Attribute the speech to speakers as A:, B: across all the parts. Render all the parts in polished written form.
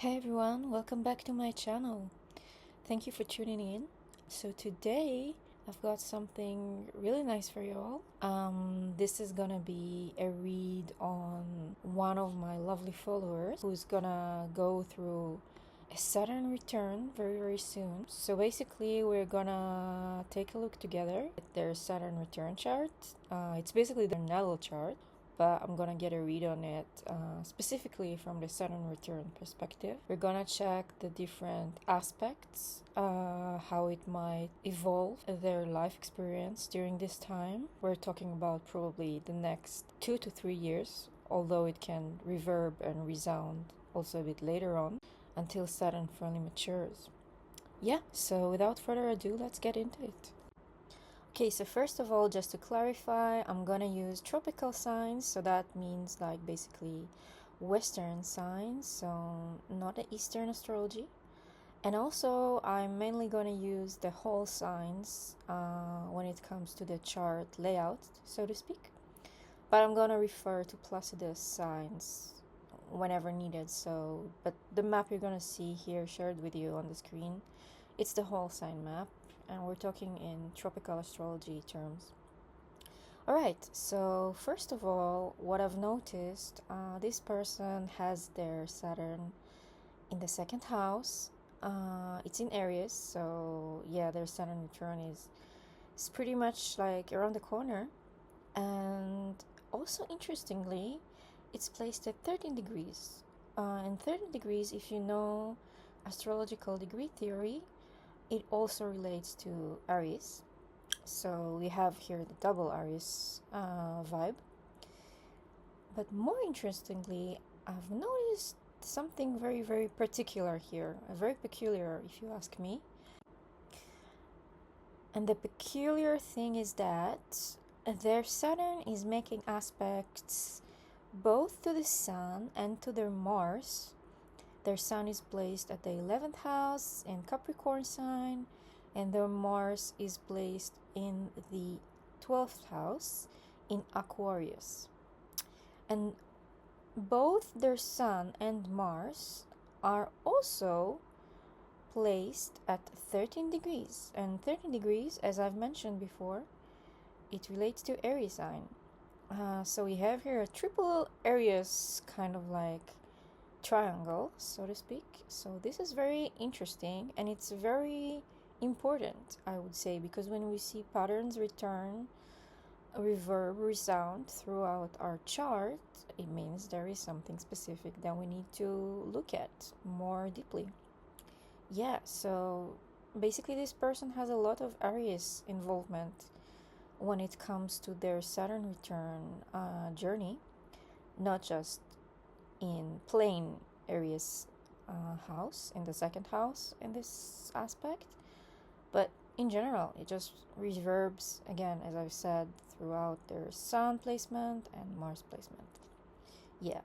A: Hey everyone, welcome back to my channel. Thank you for tuning in. So today I've got something really nice for you all. This is gonna be a read on one of my lovely followers who's gonna go through a Saturn return very soon. So basically we're gonna take a look together at their Saturn return chart. It's basically their natal chart, but I'm gonna get a read on it specifically from the Saturn return perspective. We're gonna check the different aspects, how it might evolve their life experience during this time. We're talking about probably the next 2 to 3 years, although it can reverb and resound also a bit later on until Saturn fully matures. Yeah, so without further ado, let's get into it. Okay, so first of all, just to clarify, I'm gonna use tropical signs, so that means like basically Western signs, so not the Eastern astrology. And also, I'm mainly gonna use the whole signs when it comes to the chart layout, so to speak. But I'm gonna refer to Placidus signs whenever needed. So, but the map you're gonna see here shared with you on the screen, it's the whole sign map, and we're talking in tropical astrology terms. Alright, so first of all, what I've noticed, this person has their Saturn in the second house. It's in Aries, so yeah, their Saturn return is pretty much like around the corner. And also interestingly, it's placed at 13 degrees. And 13 degrees, if you know astrological degree theory, it also relates to Aries. So we have here the double Aries vibe. But more interestingly, I've noticed something very particular here, very peculiar if you ask me. And the peculiar thing is that their Saturn is making aspects both to the Sun and to their Mars. Their Sun is placed at the 11th house in Capricorn sign, and their Mars is placed in the 12th house in Aquarius. And both their Sun and Mars are also placed at 13 degrees. And 13 degrees, as I've mentioned before, it relates to Aries sign. So we have here a triple Aries kind of like triangle, so to speak. So this is very interesting, and it's very important, I would say, because when we see patterns return, reverb, resound throughout our chart, it means there is something specific that we need to look at more deeply. Yeah, so basically this person has a lot of Aries involvement when it comes to their Saturn return journey, not just in plain Aries house, in the second house in this aspect, but in general it just reverbs again, as I've said, throughout their Sun placement and Mars placement. Yeah.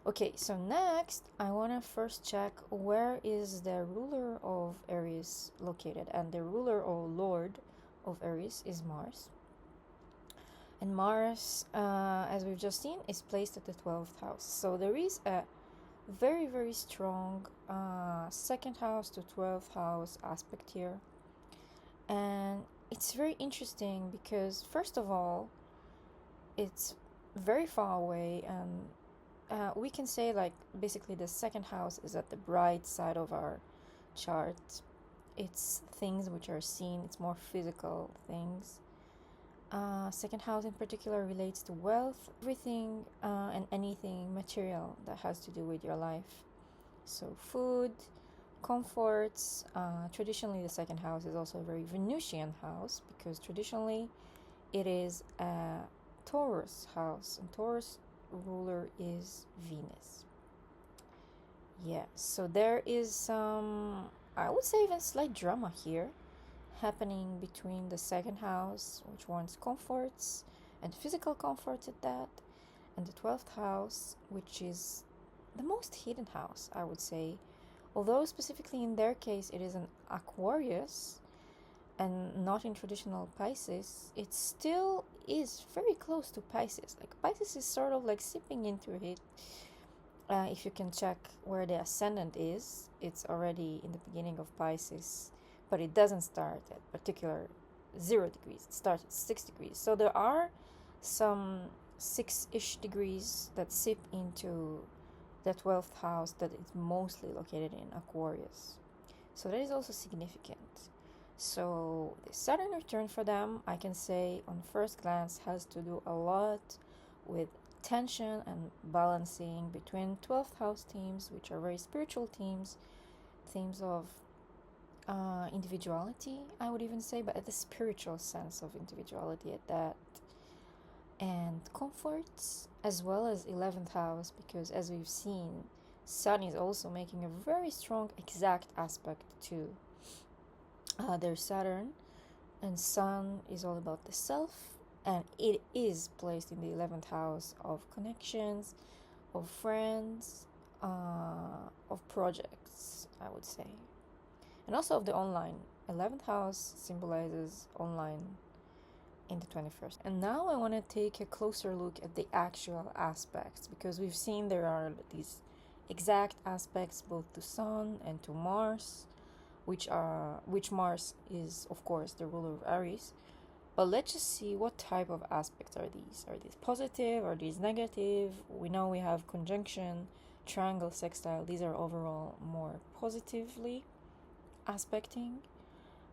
A: Okay, so next I want to first check where is the ruler of Aries located, and the ruler or lord of Aries is Mars. And Mars, as we've just seen, is placed at the 12th house. So there is a very strong second house to 12th house aspect here. And it's very interesting because, first of all, it's very far away, and we can say like basically the second house is at the bright side of our chart. It's things which are seen, it's more physical things. Second house in particular relates to wealth, everything and anything material that has to do with your life. So food, comforts. Traditionally, the second house is also a very Venusian house because traditionally it is a Taurus house, and Taurus ruler is Venus. Yeah, so there is some, I would say, even slight drama here happening between the second house, which wants comforts and physical comforts at that, and the 12th house, which is the most hidden house, I would say. Although specifically in their case it is an Aquarius and not in traditional Pisces, it still is very close to Pisces. Like Pisces is sort of like sipping into it, If you can check where the ascendant is, it's already in the beginning of Pisces, but it doesn't start at particular 0 degrees. It starts at 6 degrees. So there are some 6-ish degrees that sip into the 12th house that is mostly located in Aquarius. So that is also significant. So the Saturn return for them, I can say on first glance, has to do a lot with tension and balancing between 12th house themes, which are very spiritual themes of individuality, I would even say, but at the spiritual sense of individuality at that, and comforts, as well as 11th house, because as we've seen, Sun is also making a very strong exact aspect to their Saturn, and Sun is all about the self, and it is placed in the 11th house of connections, of friends, of projects, I would say, and also of the online. 11th house symbolizes online in the 21st. And now I want to take a closer look at the actual aspects, because we've seen there are these exact aspects both to Sun and to Mars, which Mars is of course the ruler of Aries. But let's just see what type of aspects are these. Are these positive? Are these negative? We know we have conjunction, triangle, sextile. These are overall more positively aspecting.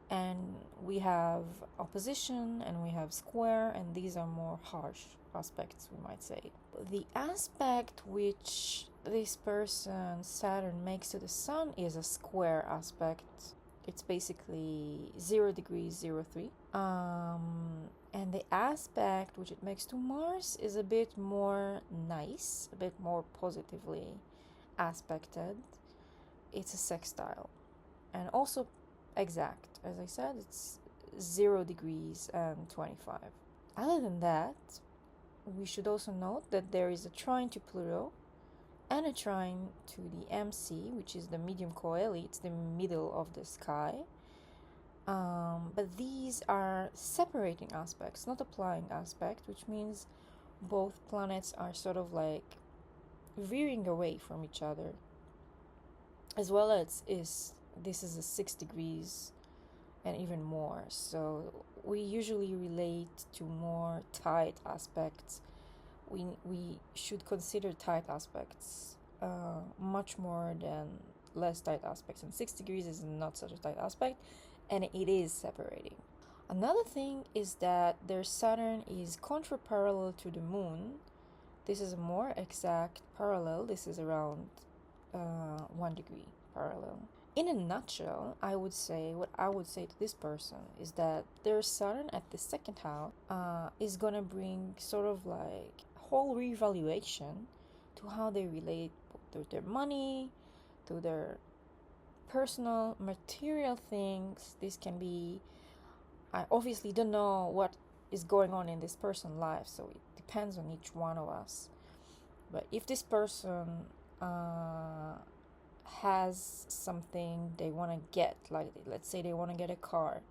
A: And we have opposition and we have square, and these are more harsh aspects, we might say. The aspect which this person Saturn makes to the Sun is a square aspect. It's basically 0 degrees 03. And the aspect which it makes to Mars is a bit more nice, a bit more positively aspected. It's a sextile, and also exact. As I said, it's 0 degrees and 25. Other than that, we should also note that there is a trine to Pluto and a trine to the MC, which is the medium coeli. It's the middle of the sky. But these are separating aspects, not applying aspect, which means both planets are sort of like veering away from each other, as well as this is a 6 degrees and even more. So we usually relate to more tight aspects. We should consider tight aspects much more than less tight aspects. And 6 degrees is not such a tight aspect, and it is separating. Another thing is that their Saturn is contraparallel to the Moon. This is a more exact parallel. This is around 1 degree parallel. In a nutshell, I would say to this person is that their Saturn at the second house is gonna bring sort of like a whole reevaluation to how they relate to their money, to their personal material things. This can be, I obviously don't know what is going on in this person's life, so it depends on each one of us. But if this person has something they want to get, like let's say they want to get a car,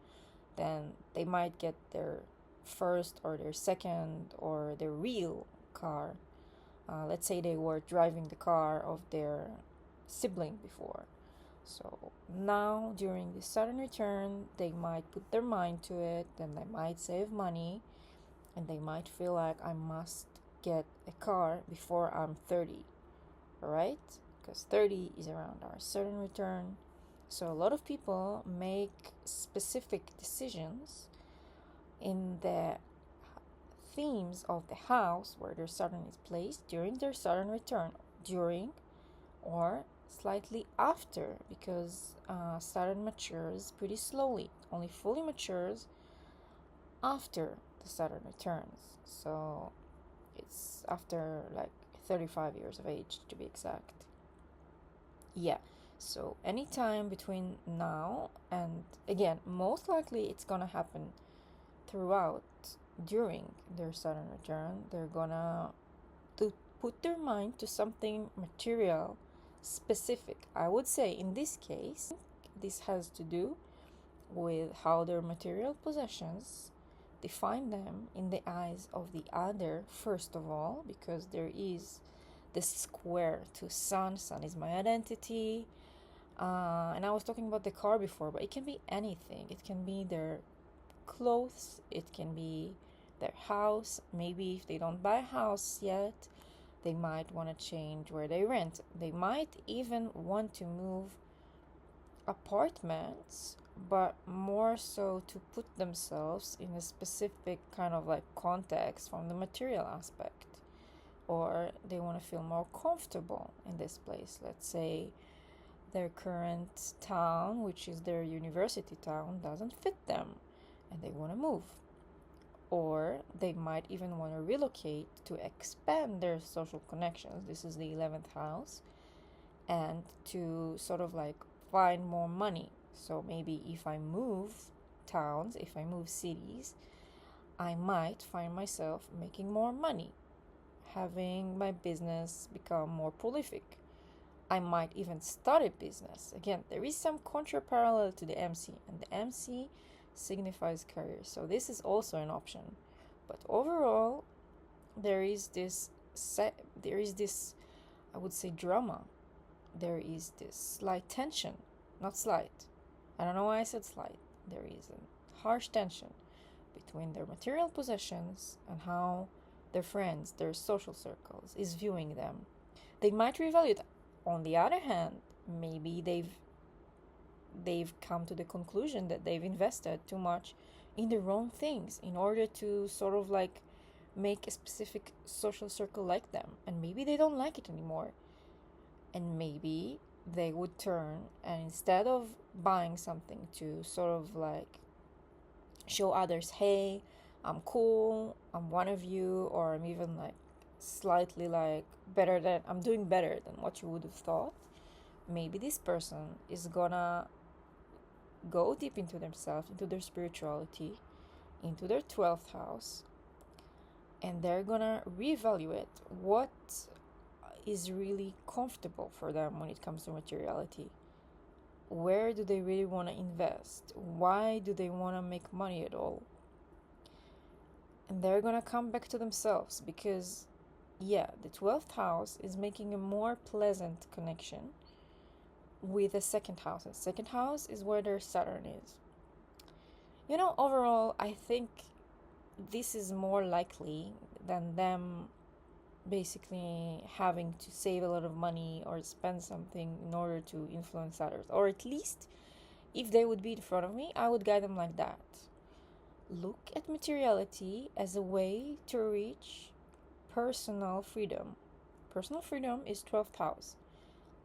A: then they might get their first or their second or their real car. Let's say they were driving the car of their sibling before. So now during the Saturn return, they might put their mind to it, then they might save money, and they might feel like I must get a car before I'm 30, alright? Because 30 is around our Saturn return. So a lot of people make specific decisions in the themes of the house where their Saturn is placed during their Saturn return, during or slightly after, because Saturn matures pretty slowly, only fully matures after the Saturn returns. So it's after like 35 years of age, to be exact. Yeah, so anytime between now and, again, most likely it's gonna happen throughout, during their Saturn return, they're gonna put their mind to something material specific. I would say in this case, this has to do with how their material possessions define them in the eyes of the other, first of all, because there is this square to sun. Sun is my identity. And I was talking about the car before, but it can be anything. It can be their clothes, it can be their house. Maybe if they don't buy a house yet, they might want to change where they rent. They might even want to move apartments, but more so to put themselves in a specific kind of like context from the material aspect. Or they want to feel more comfortable in this place. Let's say their current town, which is their university town, doesn't fit them and they want to move. Or they might even want to relocate to expand their social connections. This is the 11th house. And to sort of like find more money. So maybe if I move towns, if I move cities, I might find myself making more money, having my business become more prolific. I might even start a business. Again, there is some contra parallel to the MC, and the MC signifies career. So this is also an option. But overall, there is this, I would say, drama. There is this slight tension, not slight. I don't know why I said slight. There is a harsh tension between their material possessions and how their friends, their social circles, is viewing them. They might revalue it. On the other hand, maybe they've come to the conclusion that they've invested too much in the wrong things in order to sort of like make a specific social circle like them, and maybe they don't like it anymore. And maybe they would turn, and instead of buying something to sort of like show others, hey, I'm cool, I'm one of you, or I'm even like slightly like I'm doing better than what you would have thought, maybe this person is gonna go deep into themselves, into their spirituality, into their 12th house, and they're gonna reevaluate what is really comfortable for them when it comes to materiality. Where do they really want to invest? Why do they want to make money at all? And they're gonna come back to themselves because, yeah, the 12th house is making a more pleasant connection with the second house. And second house is where their Saturn is. Overall, I think this is more likely than them basically having to save a lot of money or spend something in order to influence others. Or at least, if they would be in front of me, I would guide them like that. Look at materiality as a way to reach personal freedom. Personal freedom is 12th house.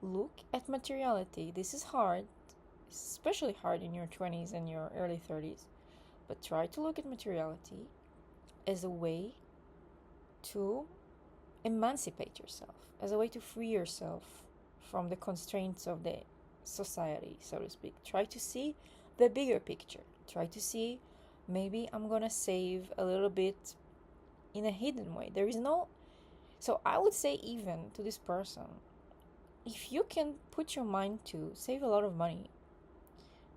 A: Look at materiality. This is hard, especially hard in your 20s and your early 30s. But try to look at materiality as a way to emancipate yourself, as a way to free yourself from the constraints of the society, so to speak. Try to see the bigger picture. Try to see, maybe I'm gonna save a little bit in a hidden way. So I would say, even to this person, if you can put your mind to save a lot of money,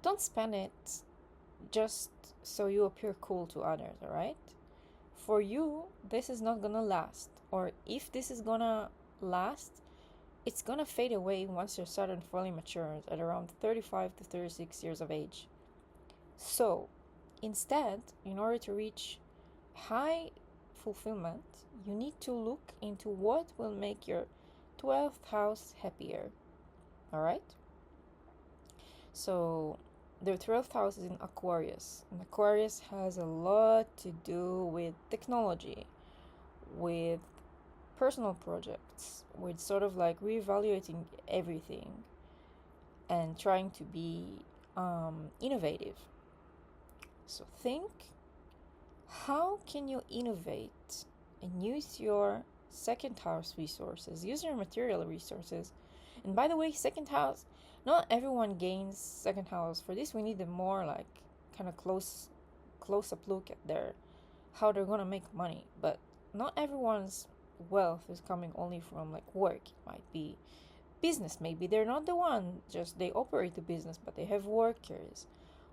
A: don't spend it just so you appear cool to others, alright? For you, this is not gonna last. Or if this is gonna last, it's gonna fade away once your Saturn fully matures at around 35 to 36 years of age. So, instead, in order to reach high fulfillment, you need to look into what will make your 12th house happier. Alright? So, their 12th house is in Aquarius. And Aquarius has a lot to do with technology, with personal projects, with sort of like reevaluating everything and trying to be innovative. So think, how can you innovate and use your second house resources, use your material resources? And by the way, second house, not everyone gains second house. For this, we need a more like kind of close up look at how they're gonna make money. But not everyone's wealth is coming only from like work. It might be business. Maybe they're not the one, just they operate the business, but they have workers.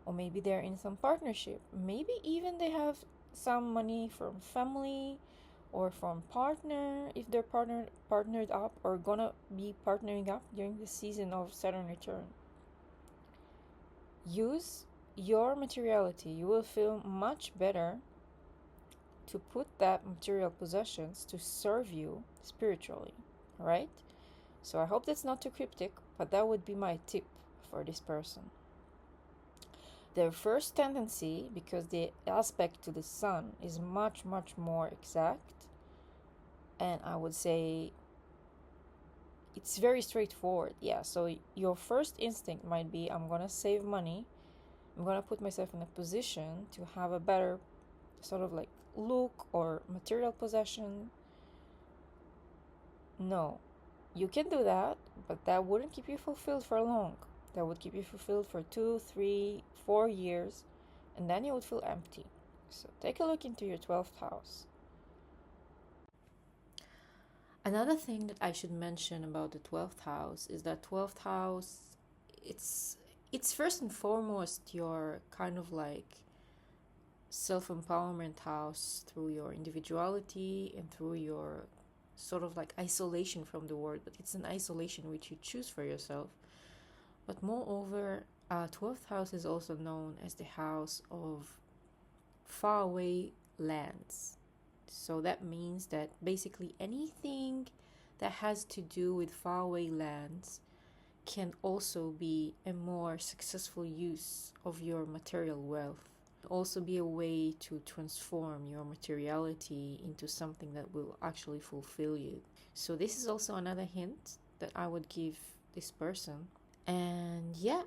A: Or maybe they're in some partnership. Maybe even they have some money from family or from partner if they're partnered up or gonna be partnering up during the season of Saturn return. Use your materiality. You will feel much better to put that material possessions to serve you spiritually, right? So I hope that's not too cryptic, but that would be my tip for this person. Their first tendency, because the aspect to the sun is much, much more exact, and I would say it's very straightforward. Yeah, so your first instinct might be, I'm gonna save money, I'm gonna put myself in a position to have a better sort of like look or material possession. No, you can do that, but that wouldn't keep you fulfilled for long. That would keep you fulfilled for 2, 3, 4 years, and then you would feel empty. So take a look into your 12th house. Another thing that I should mention about the 12th house is that 12th house, it's first and foremost your kind of like self-empowerment house through your individuality and through your sort of like isolation from the world, but it's an isolation which you choose for yourself. But moreover, 12th house is also known as the house of faraway lands. So that means that basically anything that has to do with faraway lands can also be a more successful use of your material wealth. Also be a way to transform your materiality into something that will actually fulfill you. So this is also another hint that I would give this person. And yeah,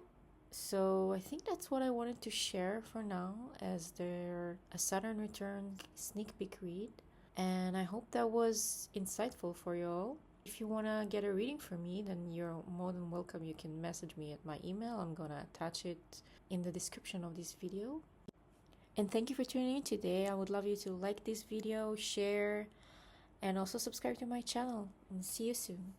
A: so I think that's what I wanted to share for now as a Saturn return sneak peek read. And I hope that was insightful for you all. If you want to get a reading from me, then you're more than welcome. You can message me at my email. I'm gonna attach it in the description of this video. And thank you for tuning in today. I would love you to like this video, share, and also subscribe to my channel. And see you soon.